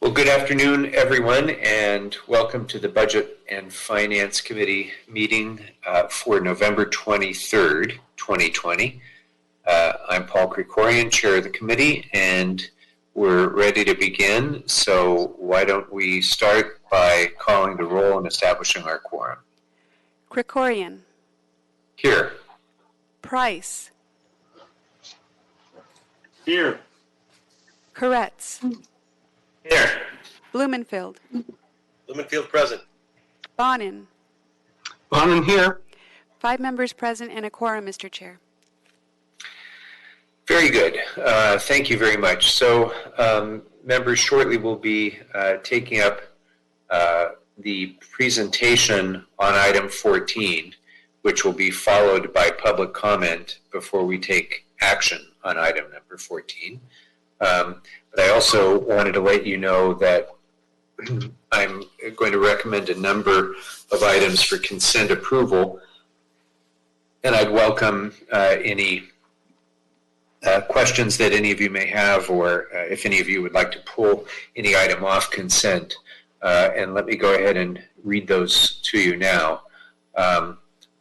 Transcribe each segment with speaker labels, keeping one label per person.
Speaker 1: Well, good afternoon, everyone, and welcome to the Budget and Finance Committee meeting for November 23rd, 2020. I'm Paul Krikorian, Chair of the committee, and we're ready to begin. So why don't we start by calling the roll and establishing our quorum.
Speaker 2: Krikorian.
Speaker 1: Here.
Speaker 2: Price.
Speaker 3: Here.
Speaker 2: Koretz.
Speaker 3: Here.
Speaker 2: Blumenfield.
Speaker 3: Blumenfield present.
Speaker 2: Bonin.
Speaker 3: Bonin here.
Speaker 2: 5 members present and a quorum, Mr. Chair.
Speaker 1: Very good. Thank you very much. So members, shortly will be taking up the presentation on item 14, which will be followed by public comment before we take action on item number 14. But I also wanted to let you know that I'm going to recommend a number of items for consent approval, and I'd welcome any questions that any of you may have, or if any of you would like to pull any item off consent. And let me go ahead and read those to you now.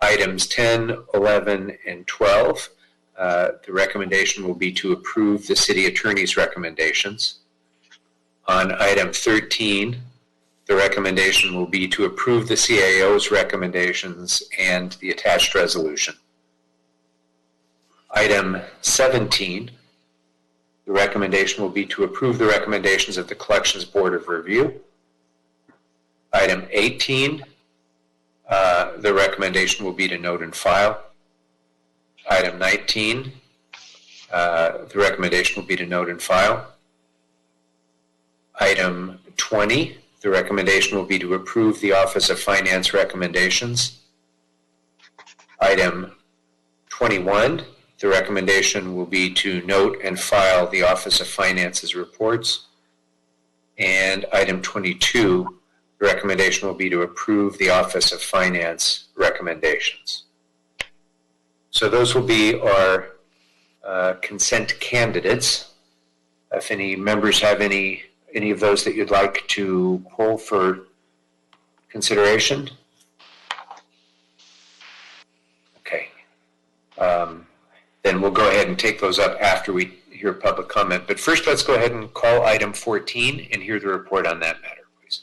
Speaker 1: Items 10, 11, and 12. The recommendation will be to approve the city attorney's recommendations. On item 13, the recommendation will be to approve the CAO's recommendations and the attached resolution. Item 17, the recommendation will be to approve the recommendations of the Collections Board of Review. Item 18, the recommendation will be to note and file. Item 19, the recommendation will be to note and file. Item 20, the recommendation will be to approve the Office of Finance recommendations. Item 21, the recommendation will be to note and file the Office of Finance's reports. And item 22, the recommendation will be to approve the Office of Finance recommendations. So those will be our consent candidates. If any members have any of those that you'd like to pull for consideration. Okay. Then we'll go ahead and take those up after we hear public comment. But first, let's go ahead and call item 14 and hear the report on that matter, please.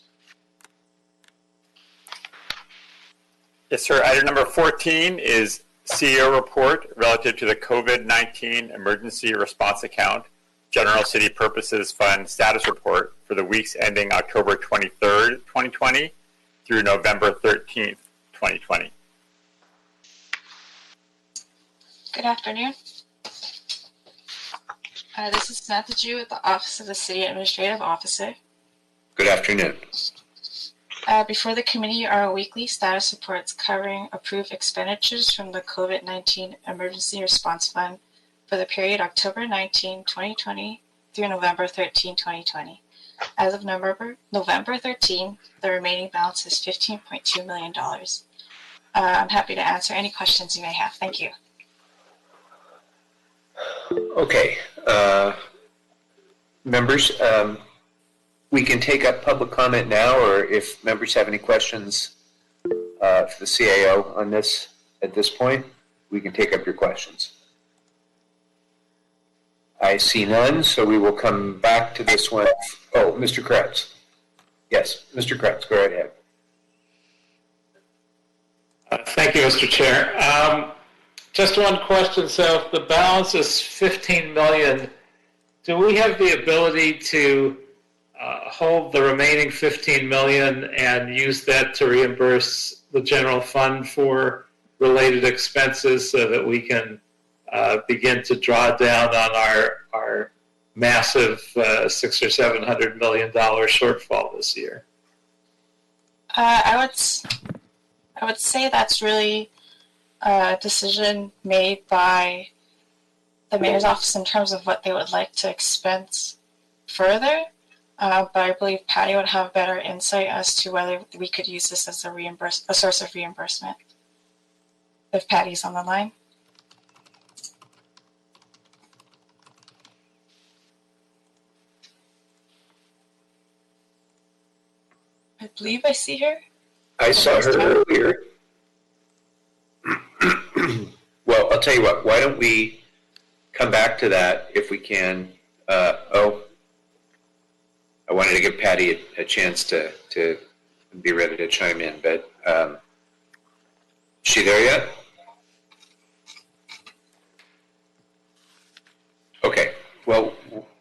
Speaker 4: Yes, sir. Item number 14 is CEO report relative to the COVID-19 Emergency Response Account, General City Purposes Fund status report for the weeks ending October 23rd, 2020 through November 13th, 2020.
Speaker 5: Good afternoon. This is Samantha Ju with the Office of the City Administrative Officer.
Speaker 1: Good afternoon.
Speaker 5: Before the committee are weekly status reports covering approved expenditures from the COVID-19 Emergency Response Fund for the period October 19, 2020 through November 13, 2020. As of November 13, the remaining balance is $15.2 million. I'm happy to answer any questions you may have. Thank you.
Speaker 1: Okay. Members, we can take up public comment now, or if members have any questions for the CAO on this at this point, we can take up your questions. I see none, so we will come back to this one. Oh, Mr. Kratz. Yes, Mr. Kratz, go right ahead.
Speaker 6: Thank you, Mr. Chair. Just one question. So if the balance is $15 million, do we have the ability to hold the remaining $15 million and use that to reimburse the general fund for related expenses so that we can begin to draw down on our massive $600 or $700 million shortfall this year?
Speaker 5: I would say that's really a decision made by the mayor's office in terms of what they would like to expense further. But I believe Patty would have better insight as to whether we could use this as a source of reimbursement. If Patty's on the line. I believe I see her.
Speaker 1: I saw her earlier. Well, I'll tell you what, why don't we come back to that if we can. I wanted to give Patty a chance to be ready to chime in, but is she there yet? Okay, well,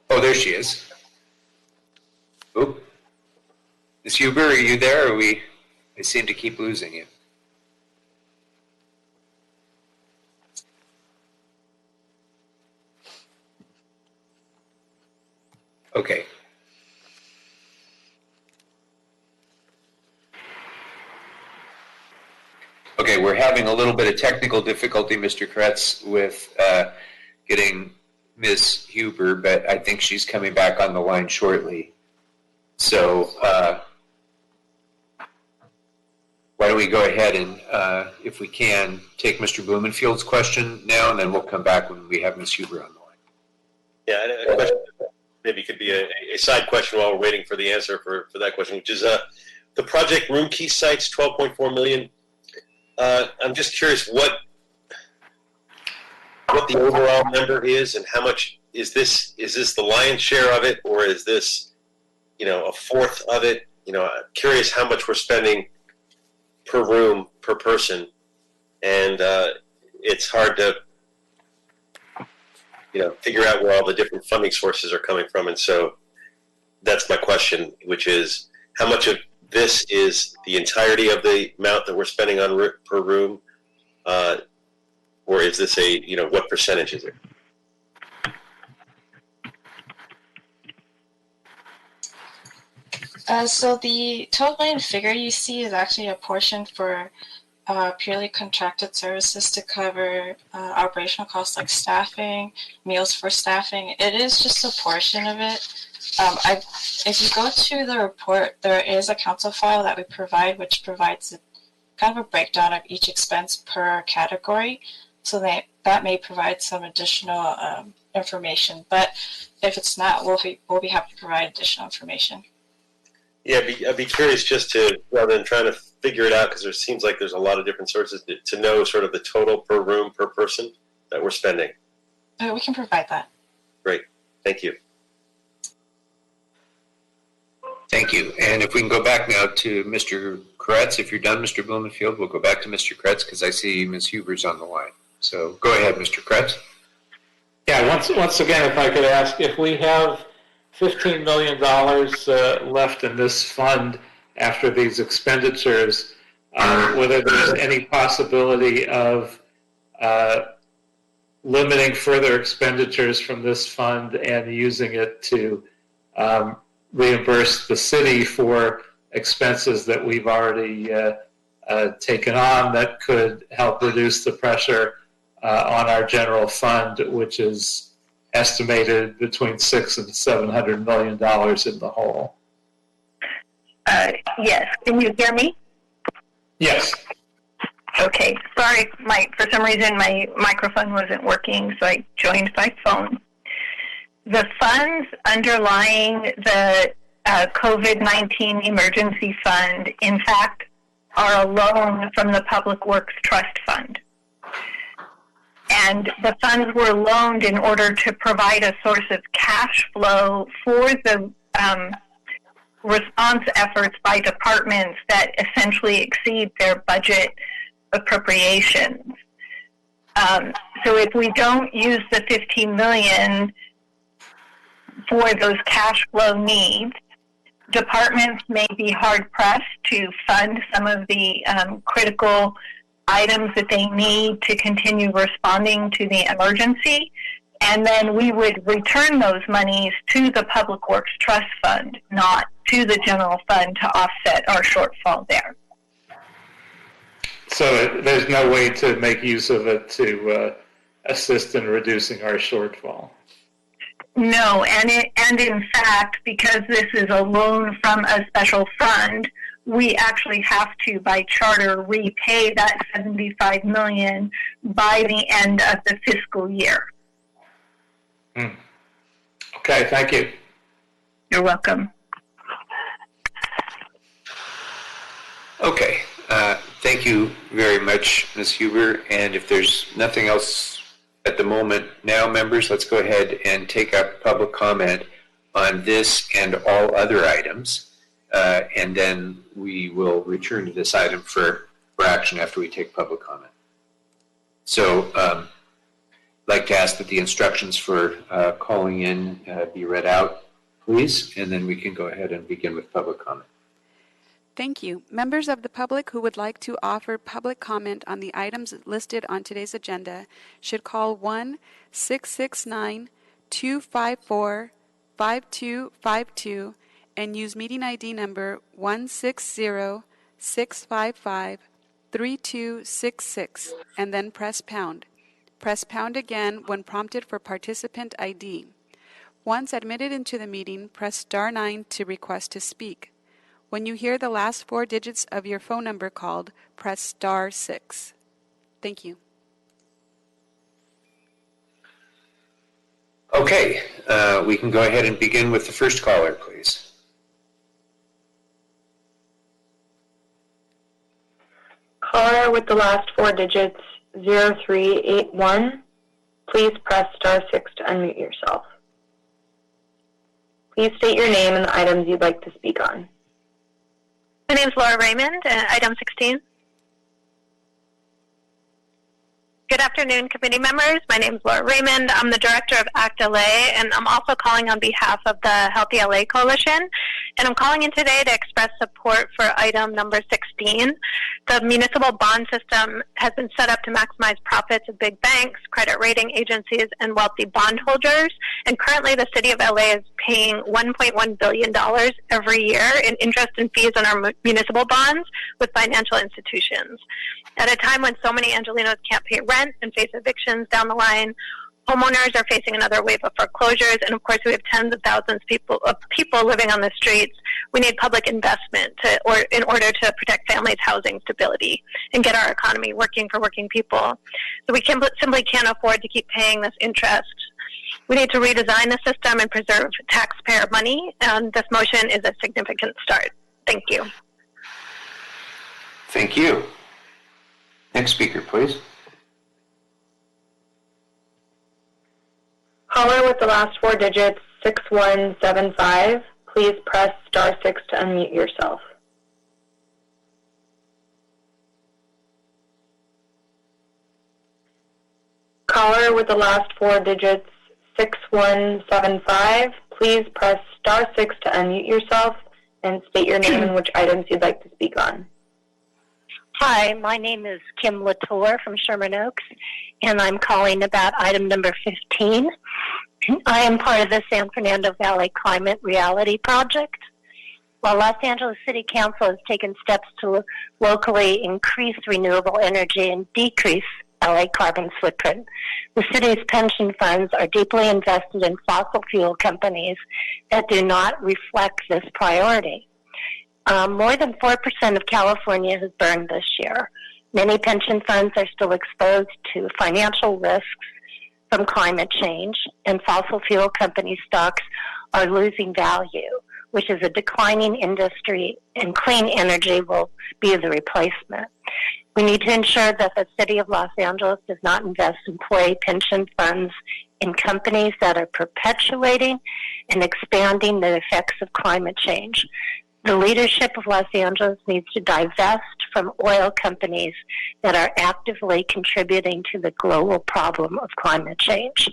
Speaker 1: oh, there she is. Oop. Ms. Huber, are you there, or I seem to keep losing you? Okay. Okay, we're having a little bit of technical difficulty, Mr. Kretz, with getting Ms. Huber, but I think she's coming back on the line shortly. So why don't we go ahead and, if we can, take Mr. Blumenfield's question now, and then we'll come back when we have Ms. Huber on the line.
Speaker 3: Yeah, a question maybe could be a side question while we're waiting for the answer for that question, which is the project room key sites, $12.4 million. I'm just curious what the overall number is and how much is this the lion's share of it, or is this, a fourth of it? I'm curious how much we're spending per room, per person, and it's hard to figure out where all the different funding sources are coming from. And so that's my question, which is how much of this is the entirety of the amount that we're spending on per room, or is this what percentage is it?
Speaker 5: So the 12 million figure you see is actually a portion for purely contracted services to cover operational costs like staffing, meals for staffing. It is just a portion of it. If you go to the report, there is a council file that we provide, which provides kind of a breakdown of each expense per category. So that may provide some additional information. But if it's not, we'll be happy to provide additional information.
Speaker 3: Yeah, I'd be curious just to, rather than trying to figure it out, because there seems like there's a lot of different sources, to know sort of the total per room, per person that we're spending.
Speaker 5: We can provide that.
Speaker 3: Great. Thank you.
Speaker 1: Thank you. And if we can go back now to Mr. Kretz, if you're done, Mr. Blumenfield, we'll go back to Mr. Kretz because I see Ms. Huber's on the line. So go ahead, Mr. Kretz.
Speaker 6: Yeah, once again, if I could ask, if we have $15 million left in this fund after these expenditures, whether there's any possibility of limiting further expenditures from this fund and using it to reimburse the city for expenses that we've already taken on that could help reduce the pressure on our general fund, which is estimated between $600 and $700 million in the hole.
Speaker 7: Yes. Can you hear me?
Speaker 6: Yes.
Speaker 7: Okay. Sorry, for some reason my microphone wasn't working, so I joined by phone. The funds underlying the COVID-19 emergency fund, in fact, are a loan from the Public Works Trust Fund. And the funds were loaned in order to provide a source of cash flow for the response efforts by departments that essentially exceed their budget appropriations. So if we don't use the $15 million for those cash flow needs, departments may be hard-pressed to fund some of the critical items that they need to continue responding to the emergency, and then we would return those monies to the Public Works Trust Fund, not to the general fund, to offset our shortfall there.
Speaker 6: So there's no way to make use of it to assist in reducing our shortfall?
Speaker 7: No, and in fact, because this is a loan from a special fund, we actually have to, by charter, repay that $75 million by the end of the fiscal year.
Speaker 6: Okay, thank you.
Speaker 7: You're welcome.
Speaker 1: Okay. Thank you very much, Ms. Huber. And if there's nothing else at the moment now, members, let's go ahead and take up public comment on this and all other items. And then we will return to this item for action after we take public comment. So I'd like to ask that the instructions for calling in be read out, please, and then we can go ahead and begin with public comment.
Speaker 2: Thank you. Members of the public who would like to offer public comment on the items listed on today's agenda should call 1-669-254-5252 and use meeting ID number 160-655-3266 and then press pound. Press pound again when prompted for participant ID. Once admitted into the meeting, press star 9 to request to speak. When you hear the last 4 digits of your phone number called, press star 6. Thank you.
Speaker 1: Okay, we can go ahead and begin with the first caller, please.
Speaker 8: Caller with the last 4 digits, 0381. Please press star 6 to unmute yourself. Please state your name and the items you'd like to speak on.
Speaker 7: My name is Laura Raymond, item 16. Good afternoon, committee members. My name is Laura Raymond. I'm the director of ACT LA, and I'm also calling on behalf of the Healthy LA Coalition. And I'm calling in today to express support for item number 16. The municipal bond system has been set up to maximize profits of big banks, credit rating agencies, and wealthy bondholders. And currently, the city of LA is paying $1.1 billion every year in interest and fees on our municipal bonds with financial institutions. At a time when so many Angelenos can't pay rent and face evictions down the line, homeowners are facing another wave of foreclosures, and of course we have tens of thousands of people living on the streets. We need public investment in order to protect families' housing stability and get our economy working for working people. So we simply can't afford to keep paying this interest. We need to redesign the system and preserve taxpayer money, and this motion is a significant start. Thank you.
Speaker 1: Thank you. Next speaker, please.
Speaker 8: Caller with the last 4 digits, 6175. Please press star 6 to unmute yourself. Caller with the last 4 digits, 6175. Please press star 6 to unmute yourself and state your name and which items you'd like to speak on.
Speaker 9: Hi, my name is Kim Latour from Sherman Oaks, and I'm calling about item number 15. I am part of the San Fernando Valley Climate Reality Project. While Los Angeles City Council has taken steps to locally increase renewable energy and decrease LA carbon footprint, the city's pension funds are deeply invested in fossil fuel companies that do not reflect this priority. More than 4% of California has burned this year. Many pension funds are still exposed to financial risks from climate change, and fossil fuel company stocks are losing value, which is a declining industry, and clean energy will be the replacement. We need to ensure that the city of Los Angeles does not invest employee pension funds in companies that are perpetuating and expanding the effects of climate change. The leadership of Los Angeles needs to divest from oil companies that are actively contributing to the global problem of climate change.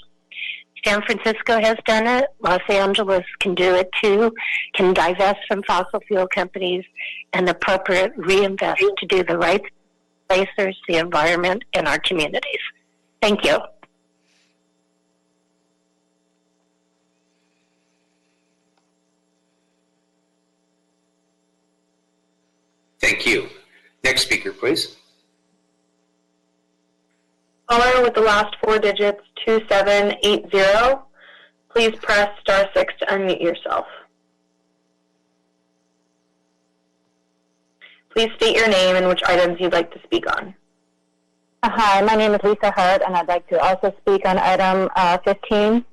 Speaker 9: San Francisco has done it. Los Angeles can do it too, can divest from fossil fuel companies and appropriate reinvest to do the right places, the environment, and our communities. Thank you.
Speaker 1: Thank you. Next speaker, please.
Speaker 8: Caller with the last 4 digits, 2780. Please press star 6 to unmute yourself. Please state your name and which items you'd like to speak on.
Speaker 10: Hi, my name is Lisa Hart, and I'd like to also speak on item 15.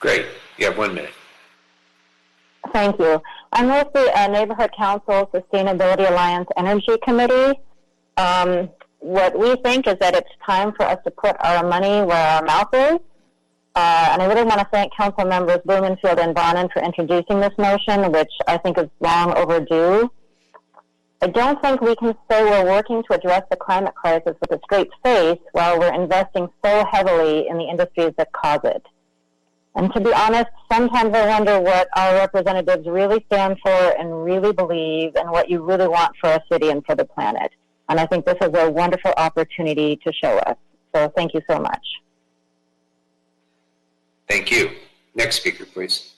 Speaker 1: Great. You have 1 minute.
Speaker 10: Thank you. I'm with the Neighborhood Council Sustainability Alliance Energy Committee. What we think is that it's time for us to put our money where our mouth is. And I really want to thank Council members Blumenfield and Bonin for introducing this motion, which I think is long overdue. I don't think we can say we're working to address the climate crisis with a straight face while we're investing so heavily in the industries that cause it. And to be honest, sometimes I wonder what our representatives really stand for and really believe and what you really want for our city and for the planet. And I think this is a wonderful opportunity to show us. So thank you so much.
Speaker 1: Thank you. Next speaker, please.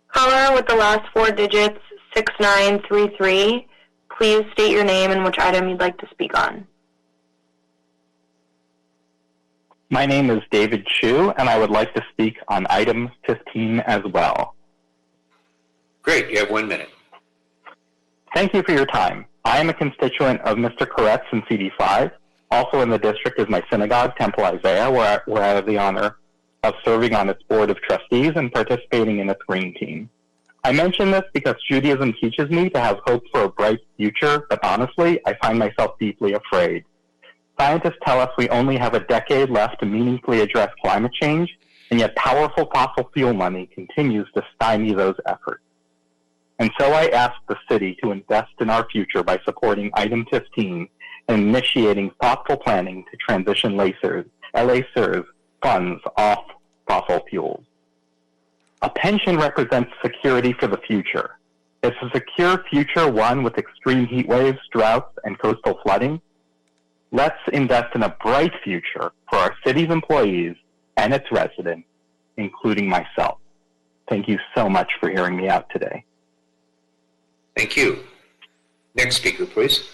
Speaker 8: Caller with the last 4 digits, 6933. Please state your name and which item you'd like to speak on.
Speaker 11: My name is David Chu, and I would like to speak on item 15 as well.
Speaker 1: Great, you have 1 minute.
Speaker 11: Thank you for your time. I am a constituent of Mr. Koretz in CD5. Also in the district is my synagogue, Temple Isaiah, where I have the honor of serving on its board of trustees and participating in its green team. I mention this because Judaism teaches me to have hope for a bright future, but honestly, I find myself deeply afraid. Scientists tell us we only have a decade left to meaningfully address climate change, and yet powerful fossil fuel money continues to stymie those efforts. And so I ask the city to invest in our future by supporting item 15 and initiating thoughtful planning to transition LACER's funds off fossil fuels. A pension represents security for the future. Is a secure future one with extreme heat waves, droughts, and coastal flooding? Let's invest in a bright future for our city's employees and its residents, including myself. Thank you so much for hearing me out today.
Speaker 1: Thank you. Next speaker, please.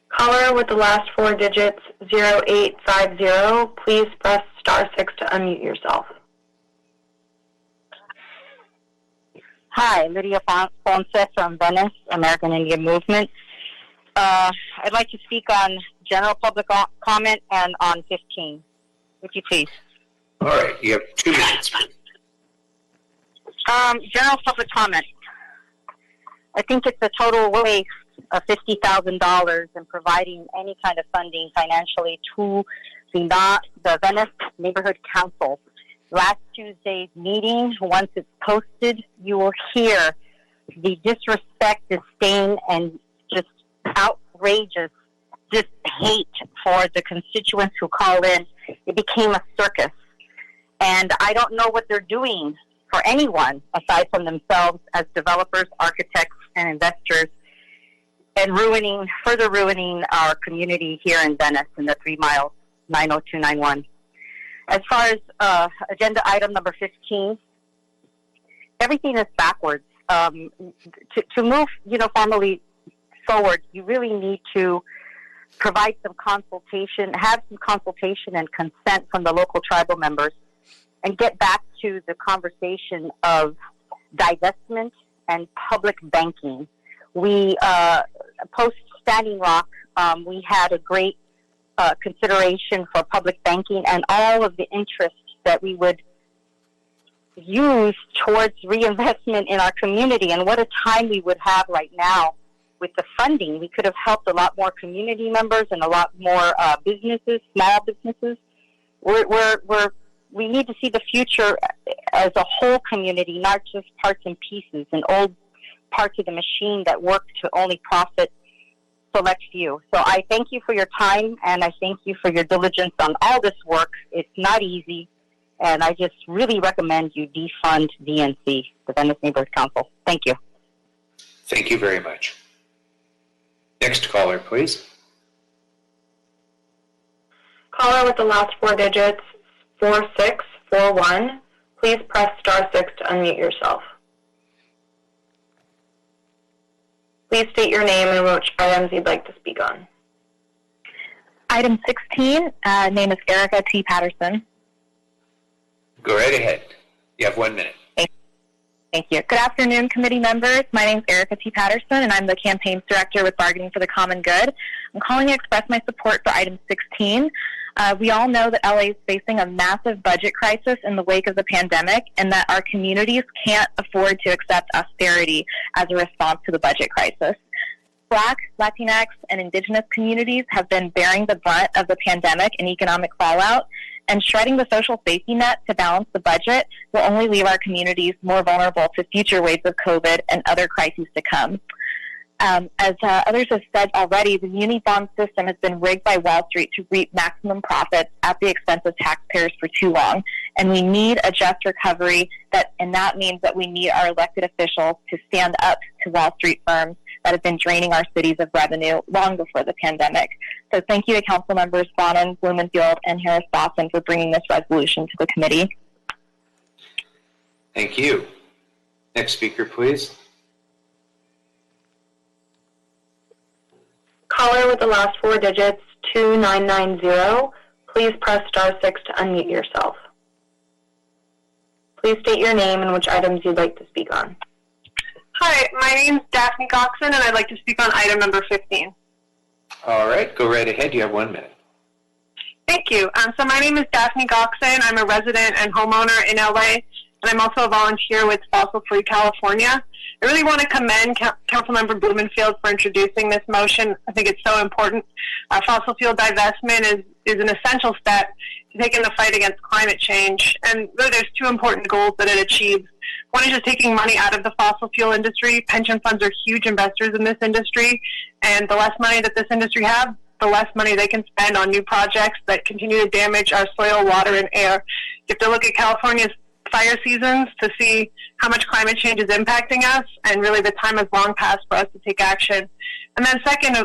Speaker 8: Caller with the last 4 digits, 0850. Please press *6 to unmute yourself.
Speaker 12: Hi, Lydia Ponce from Venice, American Indian Movement. I'd like to speak on general public comment and on 15. Would you please?
Speaker 1: All right, you have 2 minutes.
Speaker 12: General public comment. I think it's a total waste of $50,000 in providing any kind of funding financially to the Venice Neighborhood Council. Last Tuesday's meeting, once it's posted, you will hear the disrespect, disdain, and just outrageous just hate for the constituents who call in. It became a circus. And I don't know what they're doing for anyone aside from themselves as developers, architects, and investors, and further ruining our community here in Venice in the 3 miles, 90291. As far as agenda item number 15, everything is backwards. To move, formally forward, you really need to provide some consultation, have some consultation and consent from the local tribal members, and get back to the conversation of divestment and public banking. We, post Standing Rock, we had a great consideration for public banking and all of the interest that we would use towards reinvestment in our community. And what a time we would have right now with the funding. We could have helped a lot more community members and a lot more businesses, small businesses. We need to see the future as a whole community, not just parts and pieces and old parts of the machine that work to only profit select few. So I thank you for your time, and I thank you for your diligence on all this work. It's not easy, and I just really recommend you defund VNC, the Venice Neighborhood Council. Thank you.
Speaker 1: Thank you very much. Next caller, please.
Speaker 8: Caller with the last 4 digits, 4641. Please press *6 to unmute yourself. Please state your name and which items you'd like to speak on.
Speaker 10: Item 16, name is Erica T. Patterson.
Speaker 1: Go right ahead. You have 1 minute.
Speaker 13: Thank you. Good afternoon, committee members. My name is Erica T. Patterson, and I'm the campaigns director with Bargaining for the Common Good. I'm calling to express my support for item 16. We all know that LA is facing a massive budget crisis in the wake of the pandemic, and that our communities can't afford to accept austerity as a response to the budget crisis. Black, Latinx, and Indigenous communities have been bearing the brunt of the pandemic and economic fallout, and shredding the social safety net to balance the budget will only leave our communities more vulnerable to future waves of COVID and other crises to come. As others have said already, the muni bond system has been rigged by Wall Street to reap maximum profits at the expense of taxpayers for too long, and we need a just recovery, and that means that we need our elected officials to stand up to Wall Street firms that have been draining our cities of revenue long before the pandemic. So thank you to Council Members Bonin, Blumenfield, and Harris-Dawson for bringing this resolution to the committee.
Speaker 1: Thank you. Next speaker, please.
Speaker 8: Caller with the last 4 digits, 2990. Please press *6 to unmute yourself. Please state your name and which items you'd like to speak on.
Speaker 14: Hi, my name is Daphne Goxon, and I'd like to speak on item number 15.
Speaker 1: All right, go right ahead. You have 1 minute.
Speaker 14: Thank you. So my name is Daphne Goxon. I'm a resident and homeowner in LA, and I'm also a volunteer with Fossil Free California. I really want to commend Councilmember Blumenfield for introducing this motion. I think it's so important. Fossil fuel divestment is an essential step to take in the fight against climate change, and really there's 2 important goals that it achieves. One is just taking money out of the fossil fuel industry. Pension funds are huge investors in this industry, and the less money that this industry has, the less money they can spend on new projects that continue to damage our soil, water, and air. You have to look at California's fire seasons to see how much climate change is impacting us, and really the time has long passed for us to take action. And then second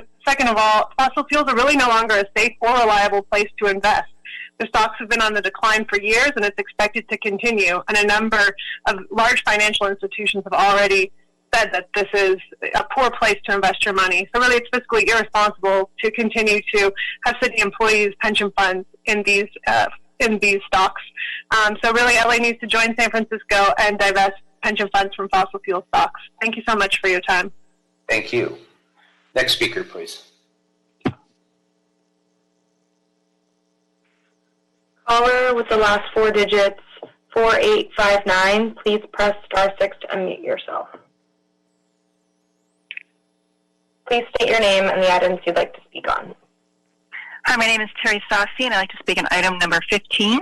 Speaker 14: of all, fossil fuels are really no longer a safe or reliable place to invest. The stocks have been on the decline for years, and it's expected to continue. And a number of large financial institutions have already said that this is a poor place to invest your money. So really, it's fiscally irresponsible to continue to have city employees' pension funds in these stocks. So really, LA needs to join San Francisco and divest pension funds from fossil fuel stocks. Thank you so much for your time.
Speaker 1: Thank you. Next speaker, please.
Speaker 8: Caller with the last 4 digits, 4859. Please press *6 to unmute yourself. Please state your name and the items you'd like to speak on.
Speaker 15: Hi, my name is Terry Sossi, and I'd like to speak on item number 15.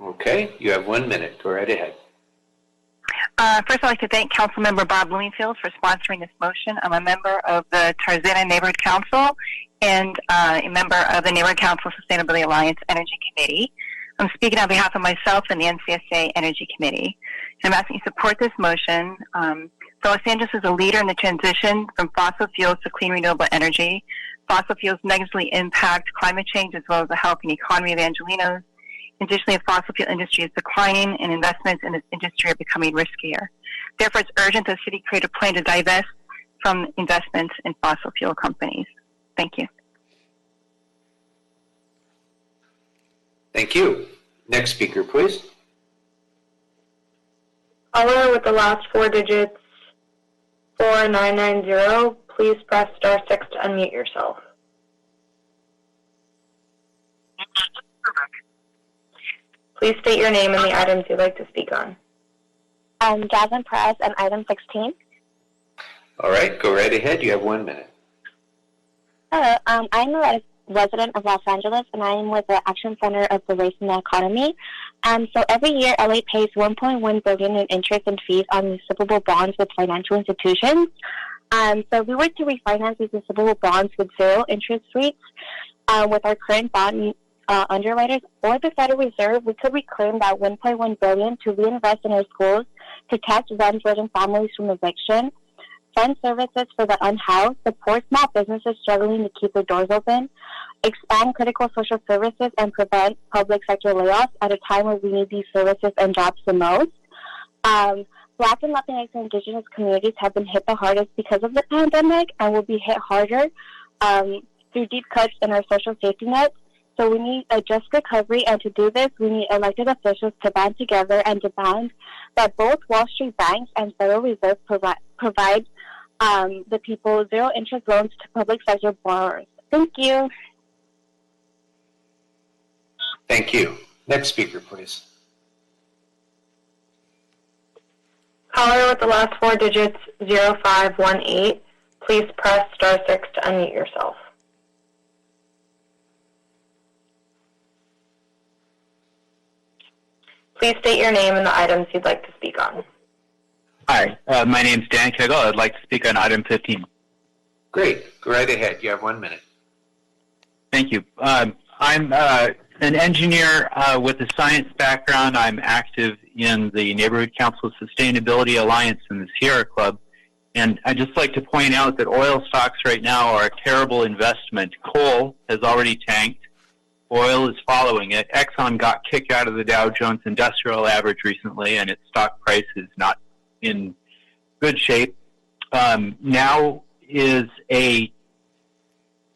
Speaker 1: Okay, you have 1 minute. Go right ahead.
Speaker 15: First, I'd like to thank Councilmember Bob Bloomfield for sponsoring this motion. I'm a member of the Tarzana Neighborhood Council and a member of the Neighborhood Council Sustainability Alliance Energy Committee. I'm speaking on behalf of myself and the NCSA Energy Committee. And I'm asking you to support this motion. So Los Angeles is a leader in the transition from fossil fuels to clean renewable energy. Fossil fuels negatively impact climate change as well as the health and economy of Angelenos. Additionally, the fossil fuel industry is declining and investments in this industry are becoming riskier. Therefore, it's urgent that the city create a plan to divest from investments in fossil fuel companies. Thank you.
Speaker 1: Thank you. Next speaker, please.
Speaker 8: Caller with the last 4 digits, 4990. Please press *6 to unmute yourself. Please state your name and the items you'd like to speak on.
Speaker 16: I'm Jasmine Perez on item 16.
Speaker 1: All right, go right ahead. You have 1 minute.
Speaker 16: Hello, I'm a resident of Los Angeles, and I am with the Action Center of the Race and the Economy. So every year, LA pays $1.1 billion in interest and fees on municipal bonds with financial institutions. So if we were to refinance these municipal bonds with 0 interest rates with our current bond underwriters or the Federal Reserve, we could reclaim that $1.1 billion to reinvest in our schools, to tax rent-ridden families from eviction, fund services for the unhoused, support small businesses struggling to keep their doors open, expand critical social services, and prevent public sector layoffs at a time when we need these services and jobs the most. Black and Latinx and Indigenous communities have been hit the hardest because of the pandemic and will be hit harder through deep cuts in our social safety nets. So we need a just recovery, and to do this, we need elected officials to band together and demand that both Wall Street banks and Federal Reserve provide the people zero-interest loans to public sector borrowers. Thank you.
Speaker 1: Thank you. Next speaker, please.
Speaker 8: Caller with the last 4 digits, 0518. Please press star 6 to unmute yourself. Please state your name and the items you'd like to speak on.
Speaker 17: Hi, my name's Dan Kegel. I'd like to speak on item 15.
Speaker 1: Great. Go right ahead. You have 1 minute.
Speaker 17: Thank you. I'm an engineer with a science background. I'm active in the Neighborhood Council Sustainability Alliance and the Sierra Club. And I'd just like to point out that oil stocks right now are a terrible investment. Coal has already tanked. Oil is following it. Exxon got kicked out of the Dow Jones Industrial Average recently, and its stock price is not in good shape. Now is a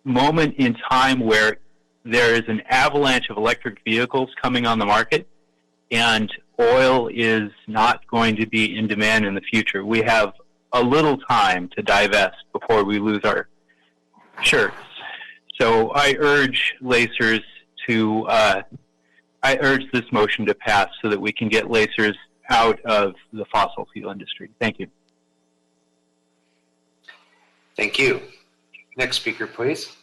Speaker 17: moment in time where there is an avalanche of electric vehicles coming on the market, and oil is not going to be in demand in the future. We have a little time to divest before we lose our shirts. So I urge Lacers to, I urge this motion to pass so that we can get Lacers out of the fossil fuel industry. Thank you.
Speaker 1: Thank you. Next speaker, please.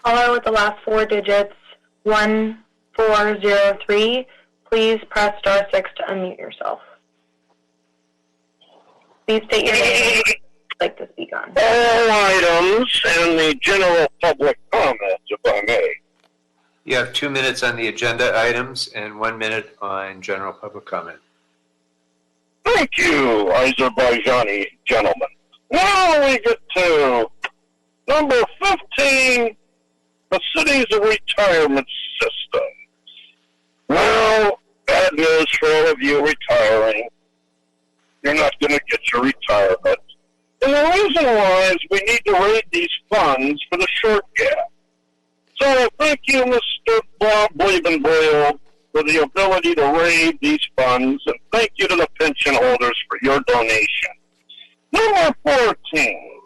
Speaker 8: Caller with the last 4 digits, 1403. Please press star 6 to unmute yourself. Please state your name and like to speak on.
Speaker 18: All items and the general public comments, if I may.
Speaker 1: You have 2 minutes on the agenda items and 1 minute on general public comment.
Speaker 18: Thank you, Azerbaijani gentlemen. Now we get to number 15, the city's retirement system. Well, bad news for all of you retiring. You're not going to get your retirement. And the reason why is we need to raid these funds for the short gap. So thank you, Mr. Bob Bleebenboyle, for the ability to raid these funds, and thank you to the pension holders for your donation. Number 14,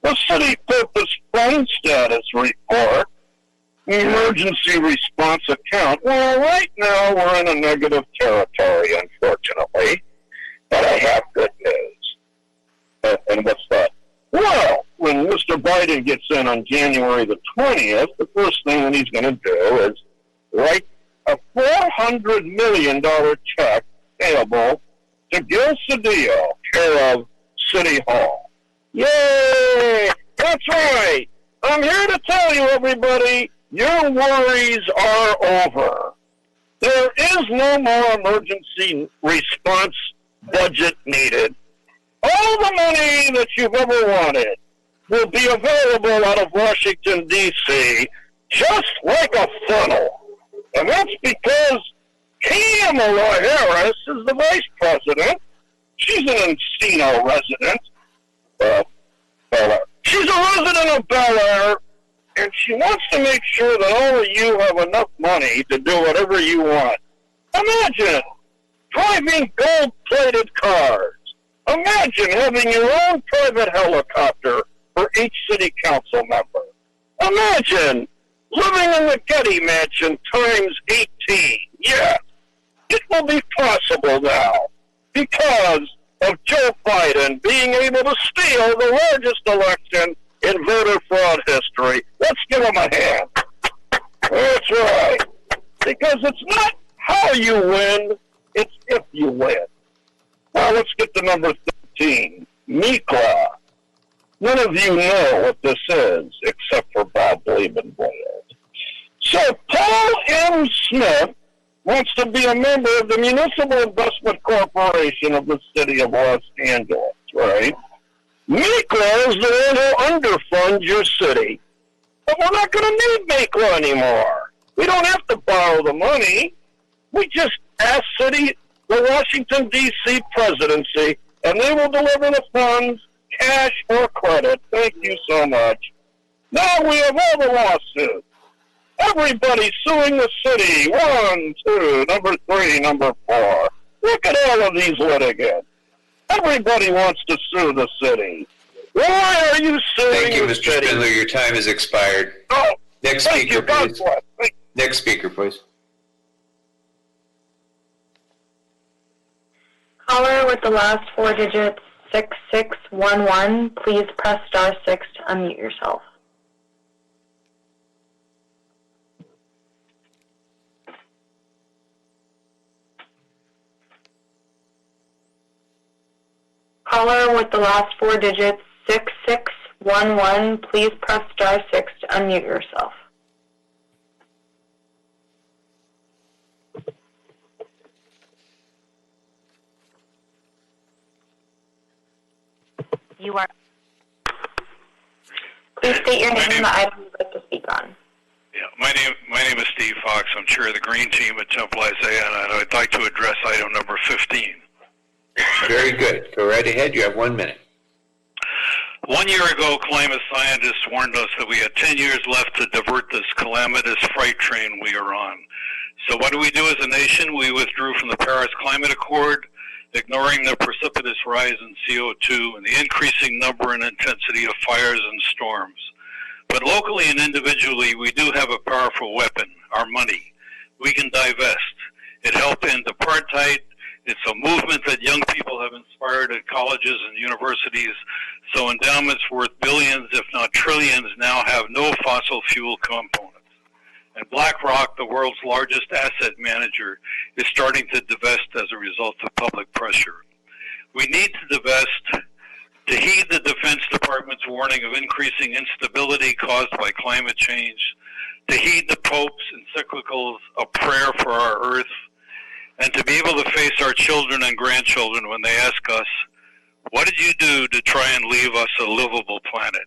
Speaker 18: the City Purpose Fund Status Report, Emergency Response Account. Well, right now we're in a negative territory, unfortunately, but I have good news. And what's that? Well, when Mr. Biden gets in on January the 20th, the first thing that he's going to do is write a $400 million check payable to Gil Cedillo, care of City Hall. Yay! That's right! I'm here to tell you, everybody, your worries are over. There is no more emergency response budget needed. All the money that you've ever wanted will be available out of Washington, D.C., just like a funnel. And that's because Kamala Harris is the vice president. She's an Encino resident. She's a resident of Bel Air, and she wants to make sure that all of you have enough money to do whatever you want. Imagine driving gold-plated cars. Imagine having your own private helicopter for each city council member. Imagine living in the Getty Mansion times 18. Yes, it will be possible now because of Joe Biden being able to steal the largest election in voter fraud history. Let's give him a hand. That's right. Because it's not how you win, it's if you win. Now let's get to number 13, MECLA. None of you know what this is, except for Bob Bleebenboyle. So Paul M. Smith wants to be a member of the Municipal Investment Corporation of the City of Los Angeles, right? MECLA is the one who underfunds your city. But we're not going to need MECLA anymore. We don't have to borrow the money. We just ask the Washington, D.C. presidency, and they will deliver the funds, cash or credit. Thank you so much. Now we have all the lawsuits. Everybody suing the city. 1, 2, number 3, number 4. Look at all of these litigants. Everybody wants to sue the city. Why are you suing
Speaker 1: Thank you,
Speaker 18: the
Speaker 1: Mr.
Speaker 18: city?
Speaker 1: Spindler. Your time has expired.
Speaker 18: Oh,
Speaker 1: Next
Speaker 18: thank
Speaker 1: speaker,
Speaker 18: you. God
Speaker 1: please.
Speaker 18: bless.
Speaker 1: Next speaker, please.
Speaker 8: Caller with the last 4 digits, 6611, please press star 6 to unmute yourself. Caller with the last 4 digits, 6611, please press star 6 to unmute yourself.
Speaker 9: You are.
Speaker 8: Please state your name and the item you'd like to speak on.
Speaker 19: Yeah, my name is Steve Fox. I'm chair of the Green Team at Temple Isaiah, and I'd like to address item number 15.
Speaker 1: Very good. Go right ahead. You have 1 minute.
Speaker 19: 1 year ago, climate scientists warned us that we had 10 years left to divert this calamitous freight train we are on. So what do we do as a nation? We withdrew from the Paris Climate Accord, ignoring the precipitous rise in CO2 and the increasing number and intensity of fires and storms. But locally and individually, we do have a powerful weapon, our money. We can divest. It helped end apartheid. It's a movement that young people have inspired at colleges and universities, so endowments worth billions, if not trillions, now have no fossil fuel components. And BlackRock, the world's largest asset manager, is starting to divest as a result of public pressure. We need to divest to heed the Defense Department's warning of increasing instability caused by climate change, to heed the Pope's encyclicals, A Prayer for Our Earth, and to be able to face our children and grandchildren when they ask us, what did you do to try and leave us a livable planet?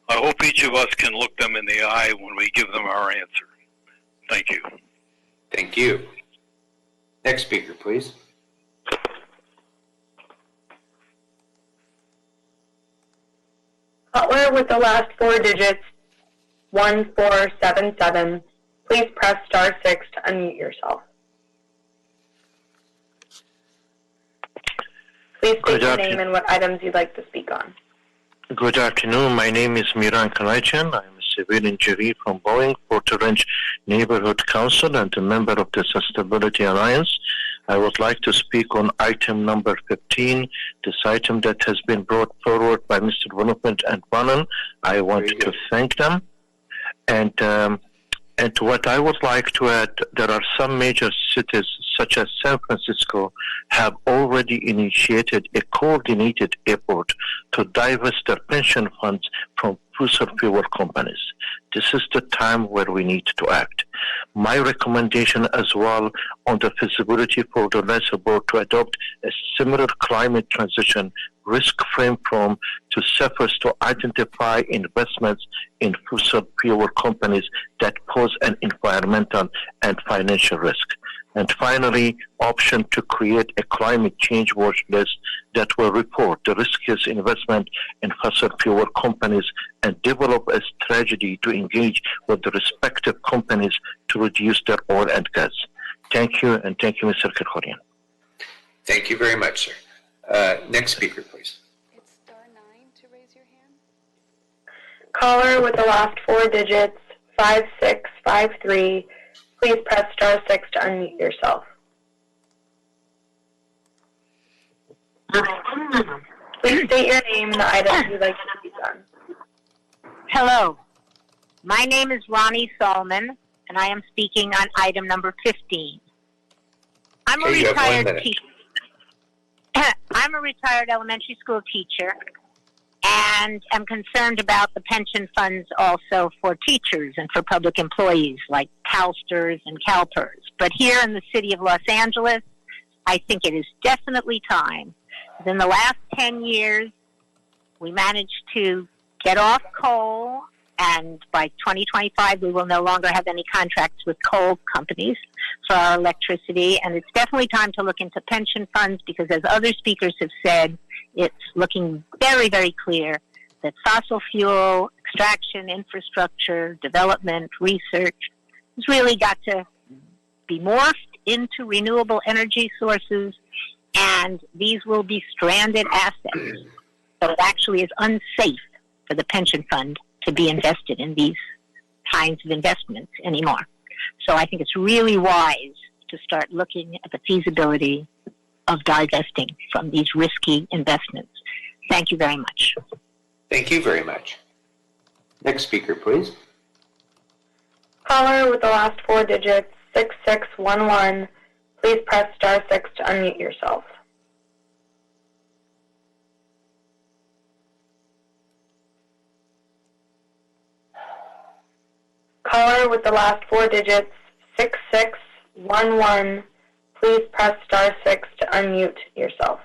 Speaker 19: I hope each of us can look them in the eye when we give them our answer. Thank you.
Speaker 1: Thank you. Next speaker, please.
Speaker 8: Caller with the last 4 digits, 1477, please press star 6 to unmute yourself. Please state your name and what items you'd like to speak on.
Speaker 20: Good afternoon. My name is Miran Kalajan. I'm a civil engineer from Boeing, Porter Ranch Neighborhood Council and a member of the Sustainability Alliance. I would like to speak on item number 15, this item that has been brought forward by Mr. Bonaparte and Bannon. I want to thank them. And what I would like to add, there are some major cities, such as San Francisco, have already initiated a coordinated effort to divest their pension funds from fossil fuel companies. This is the time where we need to act. My recommendation as well on the feasibility for the lesser board to adopt a similar climate transition risk frame from to efforts to identify investments in fossil fuel companies that pose an environmental and financial risk. And finally, option to create a climate change watch list that will report the riskiest investment in fossil fuel companies and develop a strategy to engage with the respective companies to reduce their oil and gas. Thank you, and thank you, Mr. Kerkorian.
Speaker 1: Thank you very much, sir. Next speaker, please.
Speaker 2: It's star 9 to raise your hand.
Speaker 8: Caller with the last 4 digits, 5653, please press star 6 to unmute yourself. Please state your name and the item you'd like to speak on.
Speaker 9: Hello. My name is Ronnie Solomon, and I am speaking on item number 15. I'm a retired teacher. I'm a retired elementary school teacher and am concerned about the pension funds also for teachers and for public employees like CalSTRS and CalPERS. But here in the city of Los Angeles, I think it is definitely time. In the last 10 years, we managed to get off coal, and by 2025, we will no longer have any contracts with coal companies for our electricity. And it's definitely time to look into pension funds because, as other speakers have said, it's looking very, very clear that fossil fuel extraction, infrastructure, development, research. It's really got to be morphed into renewable energy sources, and these will be stranded assets. So it actually is unsafe for the pension fund to be invested in these kinds of investments anymore. So I think it's really wise to start looking at the feasibility of divesting from these risky investments. Thank you very much.
Speaker 1: Thank you very much. Next speaker, please.
Speaker 8: Caller with the last 4 digits, 6611. Please press star 6 to unmute yourself. Caller with the last 4 digits, 6611. Please press star 6 to unmute yourself.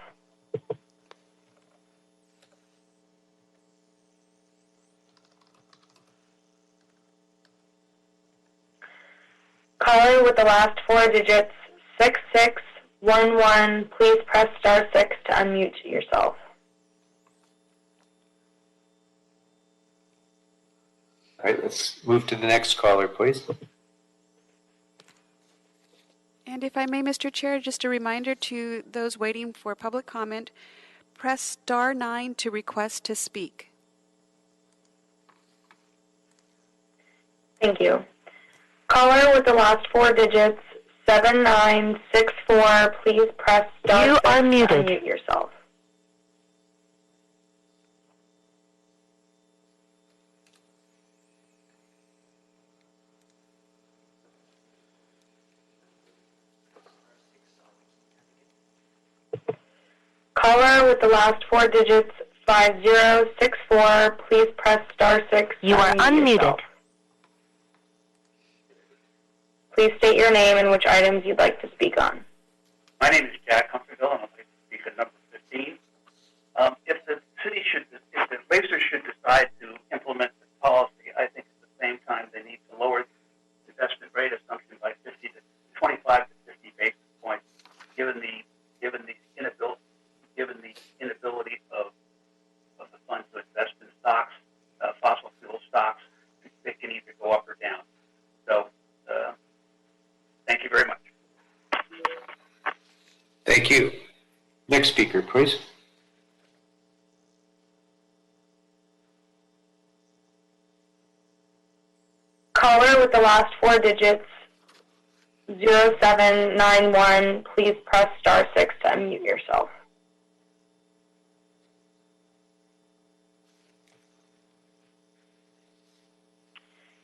Speaker 8: Caller with the last 4 digits, 6611. Please press star 6 to unmute yourself.
Speaker 1: All right, let's move to the next caller, please.
Speaker 2: And if I may, Mr. Chair, just a reminder to those waiting for public comment, press star 9 to request to speak.
Speaker 8: Thank you. Caller with the last 4 digits, 7964. Please press star 6 to unmute yourself. Caller with the last 4 digits, 5064. Please press star 6 to unmute yourself. Please state your name and which items you'd like to speak on.
Speaker 21: My name is Jack Comfortville, and I'd like to speak on number 15. If the legislators should decide to implement this policy, I think at the same time they need to lower the investment rate assumption by 25 to 50 basis points, given the inability of the fund to invest in stocks, fossil fuel stocks. They can either go up or down. So, thank you very much.
Speaker 1: Thank you. Next speaker, please.
Speaker 8: Caller with the last 4 digits, 0791. Please press star 6 to unmute yourself.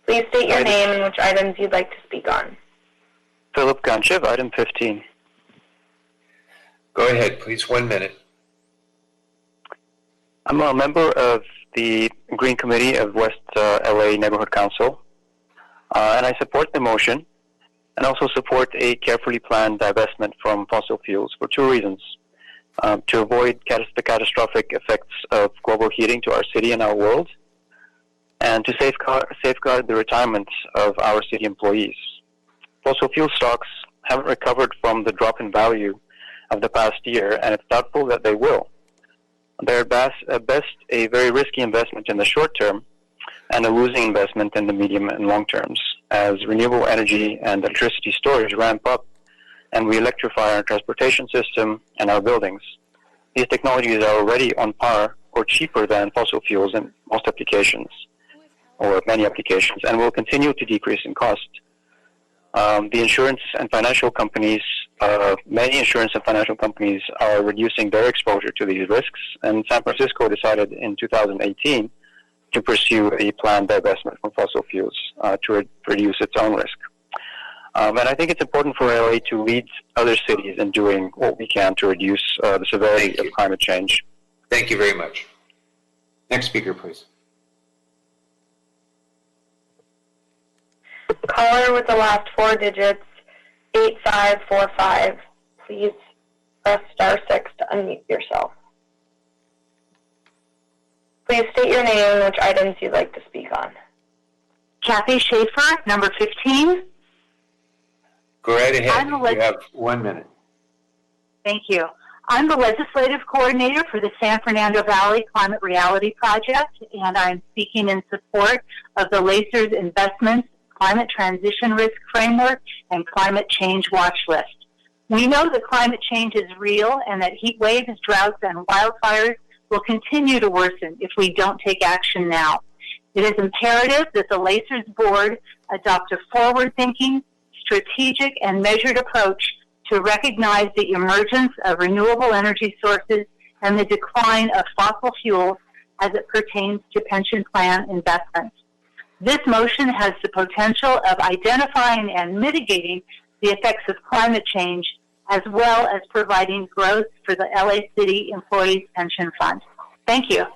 Speaker 8: Please state your name and which items you'd like to speak on.
Speaker 22: Philip Ganchev, item 15.
Speaker 1: Go ahead, please. 1 minute.
Speaker 22: I'm a member of the Green Committee of West LA Neighborhood Council, and I support the motion and also support a carefully planned divestment from fossil fuels for 2 reasons. To avoid the catastrophic effects of global heating to our city and our world, and to safeguard the retirement of our city employees. Fossil fuel stocks haven't recovered from the drop in value of the past year, and it's doubtful that they will. They're at best a very risky investment in the short term and a losing investment in the medium and long terms as renewable energy and electricity storage ramp up and we electrify our transportation system and our buildings. These technologies are already on par or cheaper than fossil fuels in most applications, or many applications, and will continue to decrease in cost. The insurance and financial companies, many insurance and financial companies are reducing their exposure to these risks, and San Francisco decided in 2018 to pursue a planned divestment from fossil fuels to reduce its own risk. And I think it's important for LA to lead other cities in doing what we can to reduce the severity of climate change.
Speaker 1: Thank you very much. Next speaker, please.
Speaker 8: Caller with the last 4 digits, 8545. Please press star 6 to unmute yourself. Please state your name and which items you'd like to speak on.
Speaker 23: Kathy Schaefer, number 15.
Speaker 1: Go right ahead. You have 1 minute.
Speaker 23: Thank you. I'm the legislative coordinator for the San Fernando Valley Climate Reality Project, and I'm speaking in support of the LACER's Investments, Climate Transition Risk Framework, and Climate Change Watch List. We know that climate change is real and that heat waves, droughts, and wildfires will continue to worsen if we don't take action now. It is imperative that the LACER's board adopt a forward-thinking, strategic, and measured approach to recognize the emergence of renewable energy sources and the decline of fossil fuels as it pertains to pension plan investments. This motion has the potential of identifying and mitigating the effects of climate change, as well as providing growth for the LA City Employees Pension Fund. Thank you.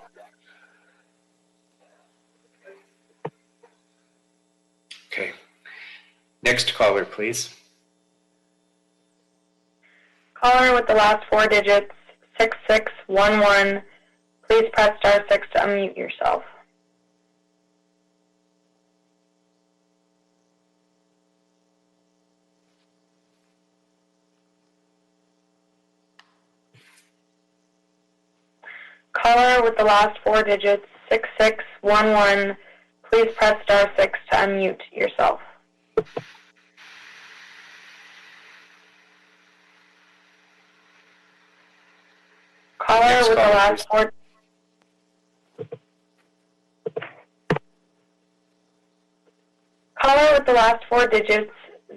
Speaker 1: Okay. Next caller, please.
Speaker 8: Caller with the last 4 digits, 6611. Please press star 6 to unmute yourself. Caller with the last 4 digits, 6611. Please press star 6 to unmute yourself. Caller with the last 4. Caller with the last 4 digits,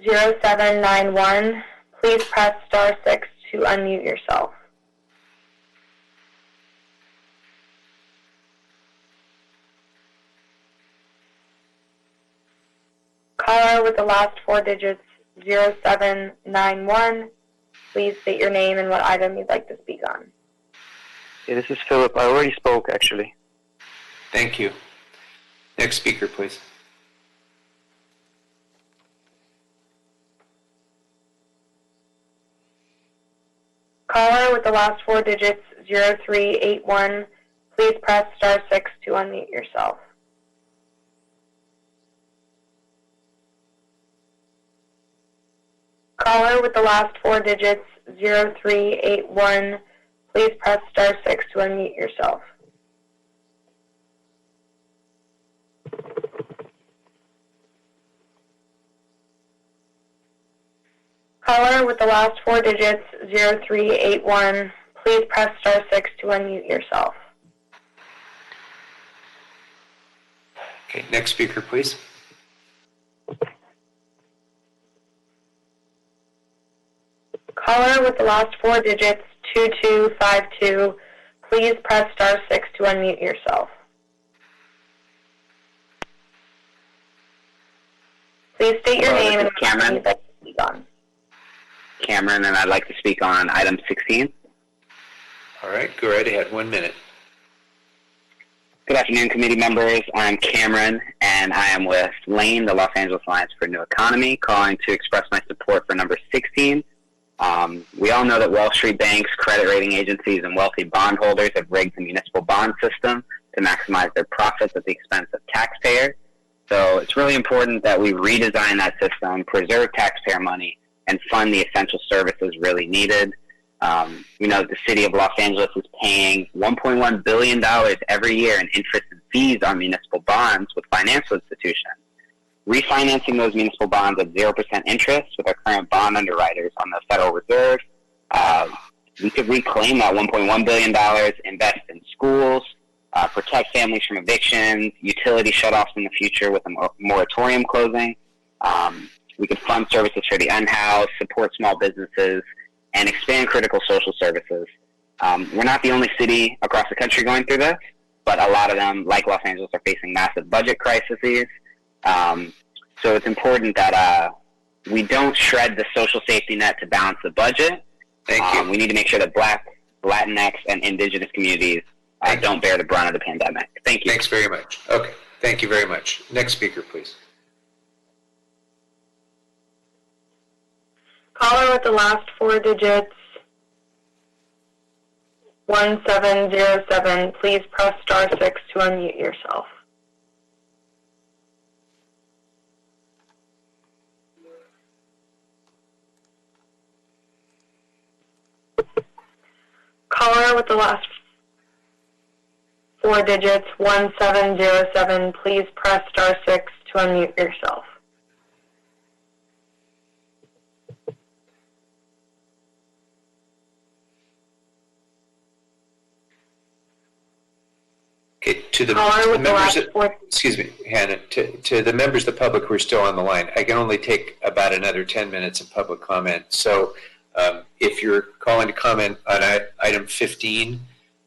Speaker 8: 0791. Please press star 6 to unmute yourself. Caller with the last 4 digits, 0791. Please state your name and what item you'd like to speak on.
Speaker 22: Yeah, this is Philip. I already spoke, actually.
Speaker 1: Thank you. Next speaker, please.
Speaker 8: Caller with the last 4 digits, 0381. Please press star 6 to unmute yourself. Caller with the last 4 digits, 0381. Please press star 6 to unmute yourself. Caller with the last 4 digits, 0381. Please press star 6 to unmute yourself.
Speaker 1: Okay, next speaker, please.
Speaker 8: Caller with the last 4 digits, 2252. Please press star 6 to unmute yourself. Please state your name and what item you'd like to speak on.
Speaker 3: Cameron, and I'd like to speak on item 16.
Speaker 1: All right, go right ahead. 1 minute.
Speaker 3: Good afternoon, committee members. I'm Cameron, and I am with Lane, the Los Angeles Alliance for a New Economy, calling to express my support for number 16. We all know that Wall Street banks, credit rating agencies, and wealthy bondholders have rigged the municipal bond system to maximize their profits at the expense of taxpayers. So it's really important that we redesign that system, preserve taxpayer money, and fund the essential services really needed. You know, the city of Los Angeles is paying $1.1 billion every year in interest and fees on municipal bonds with financial institutions. Refinancing those municipal bonds at 0% interest with our current bond underwriters on the Federal Reserve, we could reclaim that $1.1 billion, invest in schools, protect families from evictions, utility shutoffs in the future with a moratorium closing. We could fund services for the unhoused, support small businesses, and expand critical social services. We're not the only city across the country going through this, but a lot of them, like Los Angeles, are facing massive budget crises. So it's important that we don't shred the social safety net to balance the budget.
Speaker 1: Thank you.
Speaker 3: We need to make sure that Black, Latinx, and Indigenous communities don't bear the brunt of the pandemic. Thank you.
Speaker 1: Thanks very much. Okay, thank you very much. Next speaker, please.
Speaker 8: Caller with the last 4 digits, 1707. Please press star 6 to unmute yourself. Caller with the last 4 digits, 1707, please press star 6 to unmute yourself.
Speaker 1: Okay, to the members, excuse me, Hannah, to the members of the public who are still on the line, I can only take about another 10 minutes of public comment. So if you're calling to comment on item 15